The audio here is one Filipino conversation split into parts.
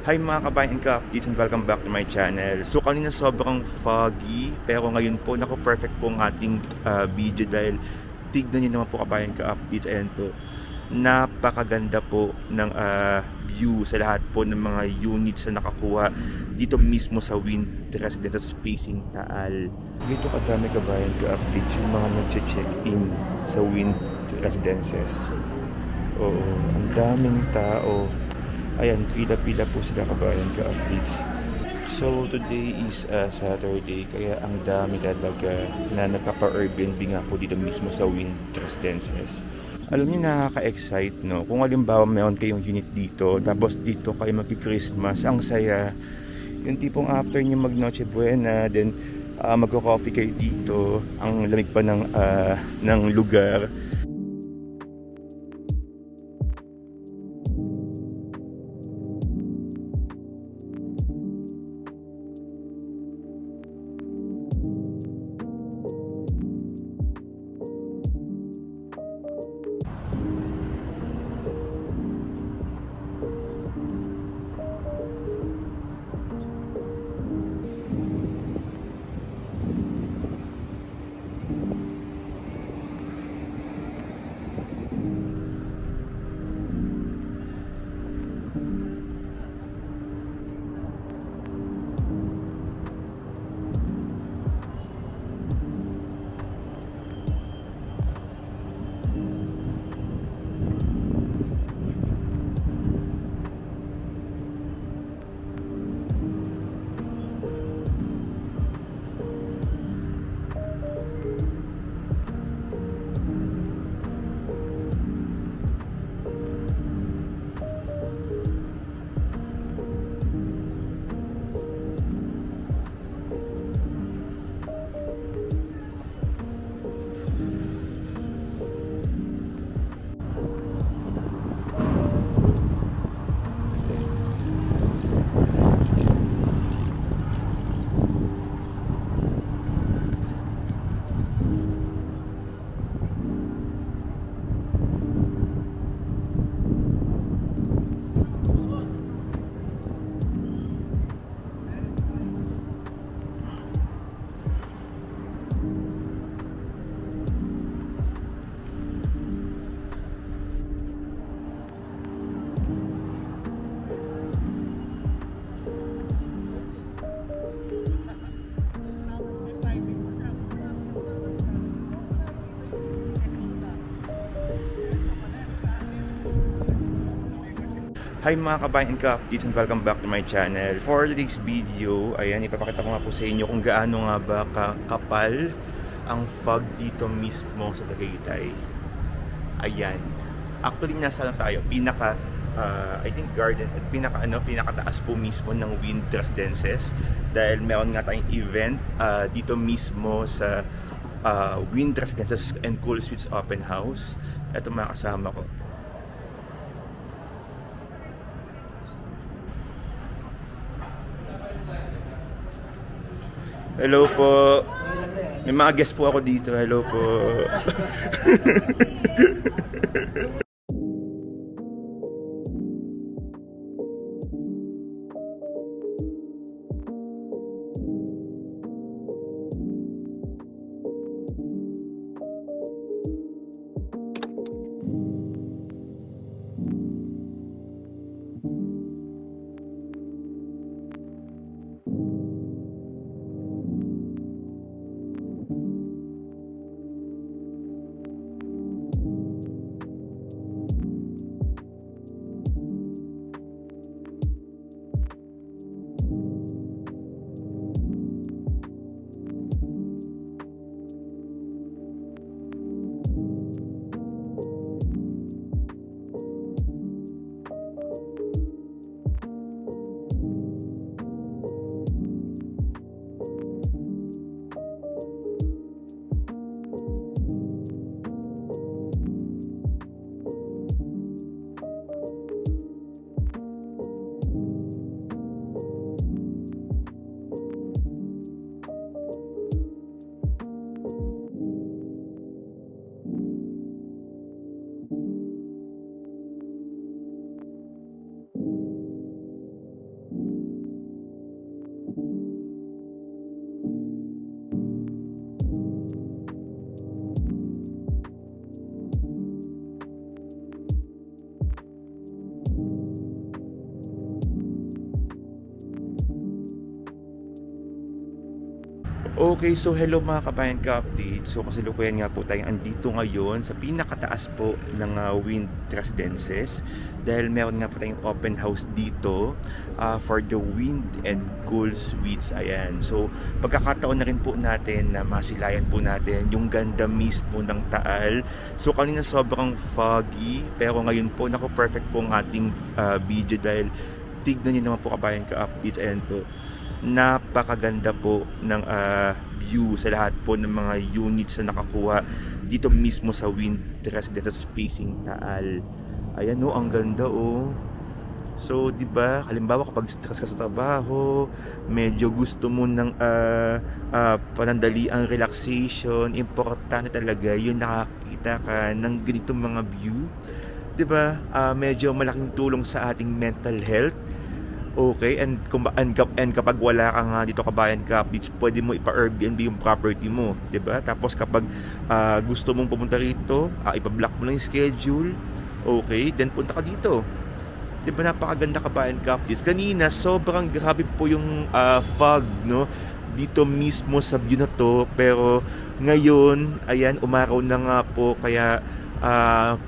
Hi mga kabayan ka-updates and welcome back to my channel. So kanina sobrang foggy pero ngayon po naku perfect po ang ating video dahil tignan niyo naman po kabayan ka-updates. Ayan po, napakaganda po ng view sa lahat po ng mga units na nakakuha dito mismo sa Wind Residences facing Taal. Dito kadami kabayan ka-updates yung mga nag-check-in sa Wind Residences. Oo, ang daming tao. Ayan, pila-pila po sila kabayan ka-updates. So, today is Saturday, kaya ang dami talaga na nagkaka-Airbnb nga po dito mismo sa Wind Residences. Alam niyo, nakaka-excite, no? Kung halimbawa mayroon kayong unit dito, tapos dito kayo mag-Christmas, ang saya. Yung tipong after niyo mag-Noche Buena, then magko-coffee kayo dito, ang lamig pa ng lugar. Hi mga kabayan ka-updates and welcome back to my channel. For today's video, ayan, ipapakita ko nga po sa inyo kung gaano nga ba kakapal ang fog dito mismo sa Tagaytay. Ayan. Actually, nasa lang tayo, I think garden at pinakataas po mismo ng Wind Residences dahil meron nga tayong event dito mismo sa Wind Residences and Cool Suites Open House. Ito mga kasama ko. Hello po. May mga guest po ako dito. Hello po. Okay, so hello mga kabayan ka-update. So kasalukuyan nga po tayo andito ngayon sa pinakataas po ng Wind Residences dahil meron nga po tayong open house dito for the Wind and Cool Suites. Ayan. So pagkakataon na rin po natin na masilayan po natin yung ganda mismo ng Taal. So kanina sobrang foggy pero ngayon po naku perfect po ang ating video dahil tignan niyo naman po kabayan ka-updates. Ayan po. Napakaganda po ng view sa lahat po ng mga units na nakakuha dito mismo sa Wind Residences facing Taal. Ayan o, ang ganda o. So, di ba, halimbawa kapag stress ka sa trabaho, medyo gusto mo ng panandaliang relaxation, importante talaga yung nakakita ka ng ganitong mga view. Di ba, medyo malaking tulong sa ating mental health. Okay, and kapag wala ka nga dito kabayan ka-updates, pwede mo ipa-Airbnb yung property mo, 'di ba? Tapos kapag gusto mong pumunta rito, ipa-block mo lang yung schedule. Okay, then punta ka dito. 'Di ba napakaganda kabayan ka-updates. Kanina sobrang grabe po yung fog, no? Dito mismo sa view na to, pero ngayon, ayan, umaraw na nga po kaya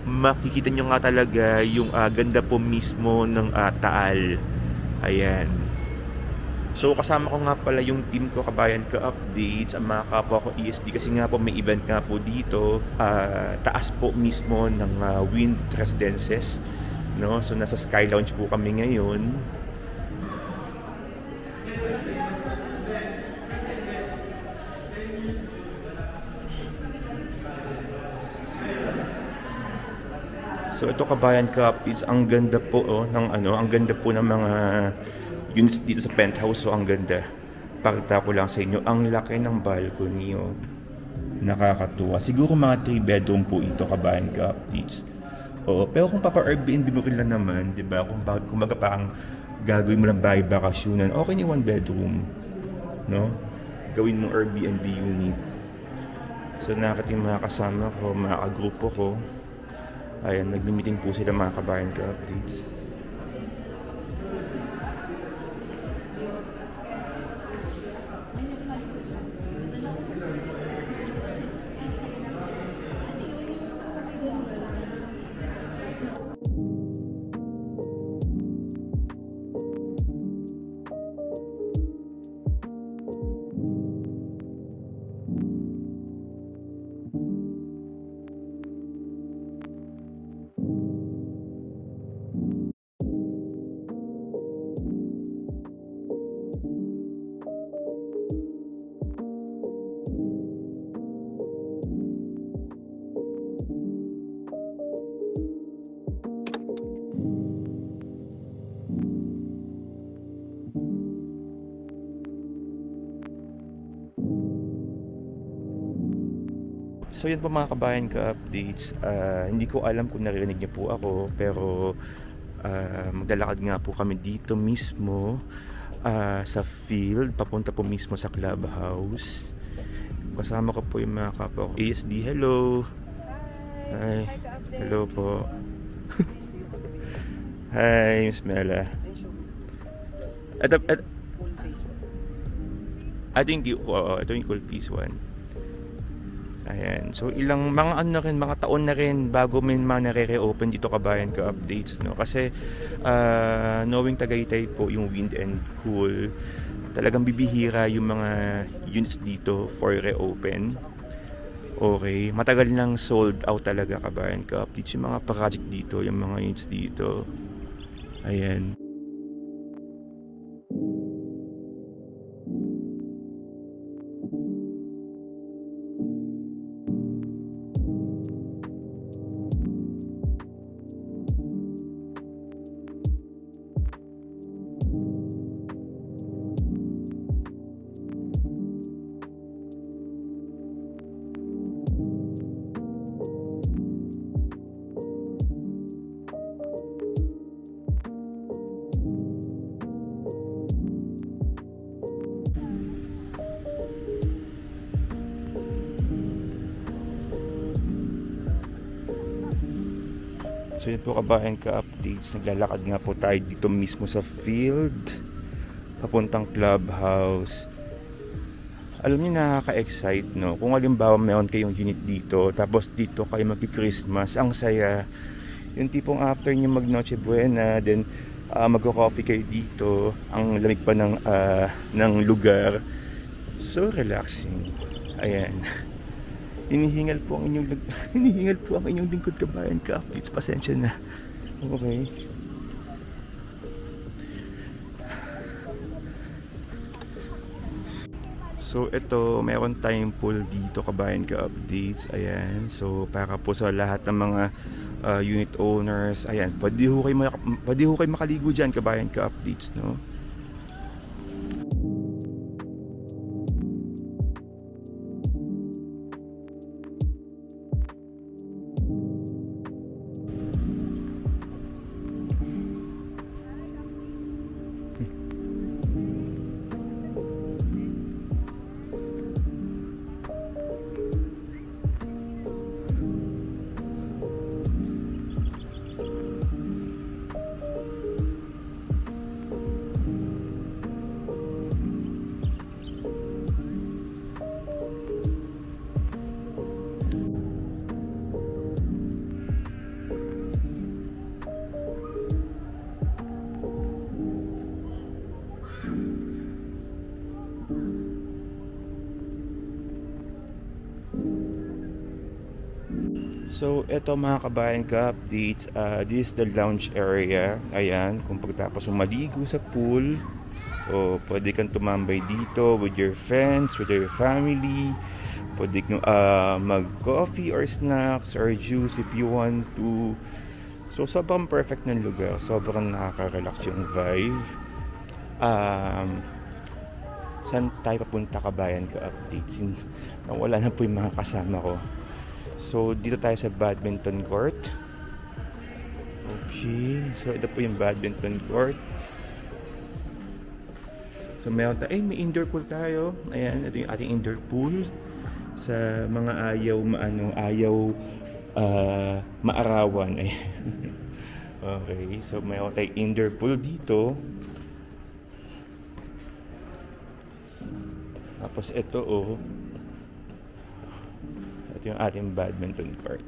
makikita nyo nga talaga yung ganda po mismo ng Taal. Ayan. So kasama ko nga pala yung team ko kabayan ka-updates, ang mga kapwa ko ESD kasi nga po may event nga po dito taas po mismo ng Wind Residences, no? So nasa Sky Lounge po kami ngayon. So ito kabayan ka-updates, ang ganda po ng ang ganda po ng mga units dito sa penthouse. So ang ganda. Pakita ko lang sa inyo, ang laki ng balcony oh. Nakakatuwa. Siguro mga 3 bedroom po ito kabayan ka-updates. Oo, pero kung papa-Airbnb mo rin lang naman, 'di ba? Kung kumbaga parang gagawin mo lang bahay bakasyonan, okay ni 1 bedroom, no? Gawin mo Airbnb unit. So nakakita yung mga kasama ko, mga kagrupo ko. Ayan, nagmi-meeting po sila mga kabayan ka-updates. So yun po mga kabayan ka-updates, hindi ko alam kung narinig niyo po ako, pero maglalakad nga po kami dito mismo sa field, papunta po mismo sa clubhouse. Kasama ko po yung mga kapwa ko ESD. Hello. Hi. Hello po. Hi Miss Mela. I think ito yung Cool Piece 1. Ayan. So ilang mga taon na rin bago may mga nare-reopen dito kabayan ka-updates, no? Kasi knowing Tagaytay po yung Wind and Cool, talagang bibihira yung mga units dito for reopen. Okay, matagal nang sold out talaga kabayan ka-updates yung mga project dito, yung mga units dito. Ayan. So yun po kabayan ka-updates, naglalakad nga po tayo dito mismo sa field papuntang clubhouse. Alam niyo nakaka-excite, no? Kung halimbawa meron kayong unit dito, tapos dito kayo magki-Christmas, ang saya. Yung tipong after niyo mag Noche Buena, then magko-coffee kayo dito, ang lamig pa ng lugar. So relaxing. Ayan. Hinihingal po ang inyong hinihingal po ang inyong lingkod kabayan ka-updates. Pasensya na. Okay. So ito, meron tayong pool dito kabayan ka-updates. Ayan. So para po sa lahat ng mga unit owners, ayan, pwede ho kayo makaligo dyan kabayan ka-updates, no? So, eto mga kabayan ka-updates, this is the lounge area. Ayan, kung pagtapos maligo sa pool, o pwede kang tumambay dito with your friends, with your family. Pwede kang mag-coffee or snacks or juice if you want to. So, sobrang perfect ng lugar. Sobrang nakaka-relax yung vibe. Saan tayo papunta kabayan ka-updates? Nawala na po yung mga kasama ko. So, dito tayo sa badminton court. Okay. So, ito po yung badminton court. So, meron tayo. May indoor pool tayo. Ayan, ito yung ating indoor pool. Sa mga ayaw maarawan. Ayan. Okay. So, meron tayong indoor pool dito. Tapos, ito ito yung ating badminton court.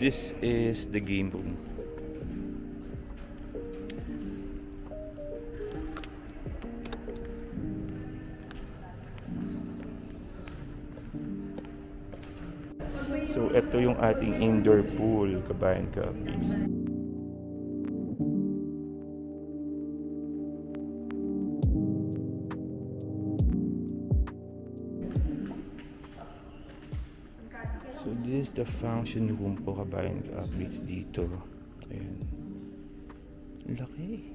This is the game room. So, ito yung ating indoor pool, kabayan ka-updates. So, this is the function room po kabayan ka-updates dito. Ayan. Laki.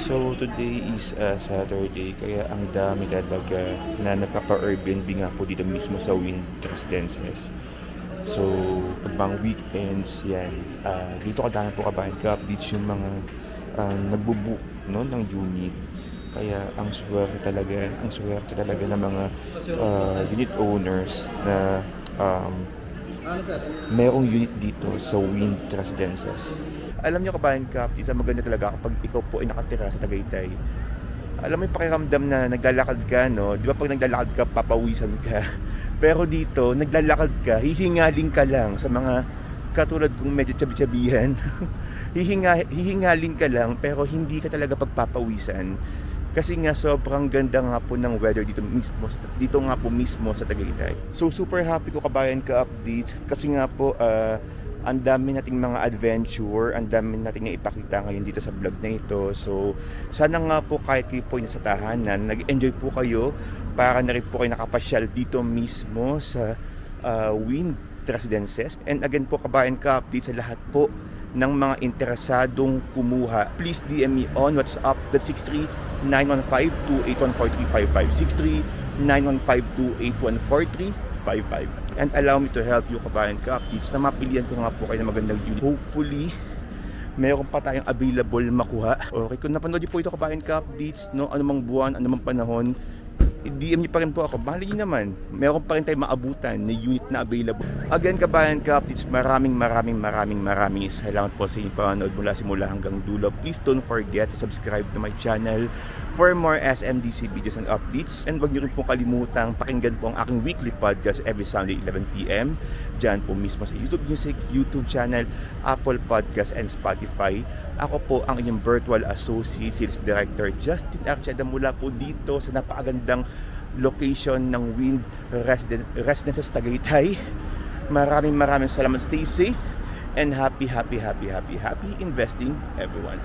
So today is Saturday, kaya ang dami talaga na nagpapa-Airbnb nga po dito mismo sa Wind Residences. So pag mga weekends yan, dito kadami po kabayan ka-updates yung mga nagbubook, no, ng unit. Kaya ang swerte talaga ng mga unit owners na merong unit dito sa Wind Residences. Alam nyo kabayan ka, isa maganda talaga kapag ikaw po ay nakatira sa Tagaytay. Alam mo yung pakiramdam na naglalakad ka, no? Di ba pag naglalakad ka, papawisan ka. Pero dito, naglalakad ka, hihingaling ka lang sa mga katulad kong medyo tsabi-tsabihan. Hihingaling ka lang, pero hindi ka talaga pagpapawisan. Kasi nga sobrang ganda nga po ng weather dito nga po mismo sa Tagaytay. So super happy ko kabayan ka updates kasi nga po ang dami nating mga adventure, ang dami nating na ipakita ngayon dito sa vlog na ito. So, sana nga po kahit kayo po sa tahanan, nag-enjoy po kayo para na rin po kayo nakapasyal dito mismo sa Wind Residences. And again po, kabayan ka update sa lahat po ng mga interesadong kumuha. Please DM me on WhatsApp, that's 6391528143555. 6391528143555. And allow me to help you kabayan ka updates na mapilian ko nga po kayo ng magandang unit. Hopefully, meron pa tayong available makuha. Okay, kung napanood niyo po ito kabayan ka updates, no, anumang buwan, anumang panahon, i-DM niyo pa rin po ako. Mahal niyo naman, meron pa rin tayong maabutan na unit na available. Again kabayan ka updates, maraming salamat po sa inyong panonood simula hanggang dulo. Please don't forget to subscribe to my channel for more SMDC videos and updates. And wag niyo rin pong kalimutang pakinggan po ang aking weekly podcast every Sunday 11 PM. Diyan po mismo sa YouTube Music, YouTube channel, Apple Podcast and Spotify. Ako po ang inyong virtual associate sales director Justin Archeda mula po dito sa napakagandang location ng Wind Residences Tagaytay. Maraming salamat. Stay safe and happy investing everyone.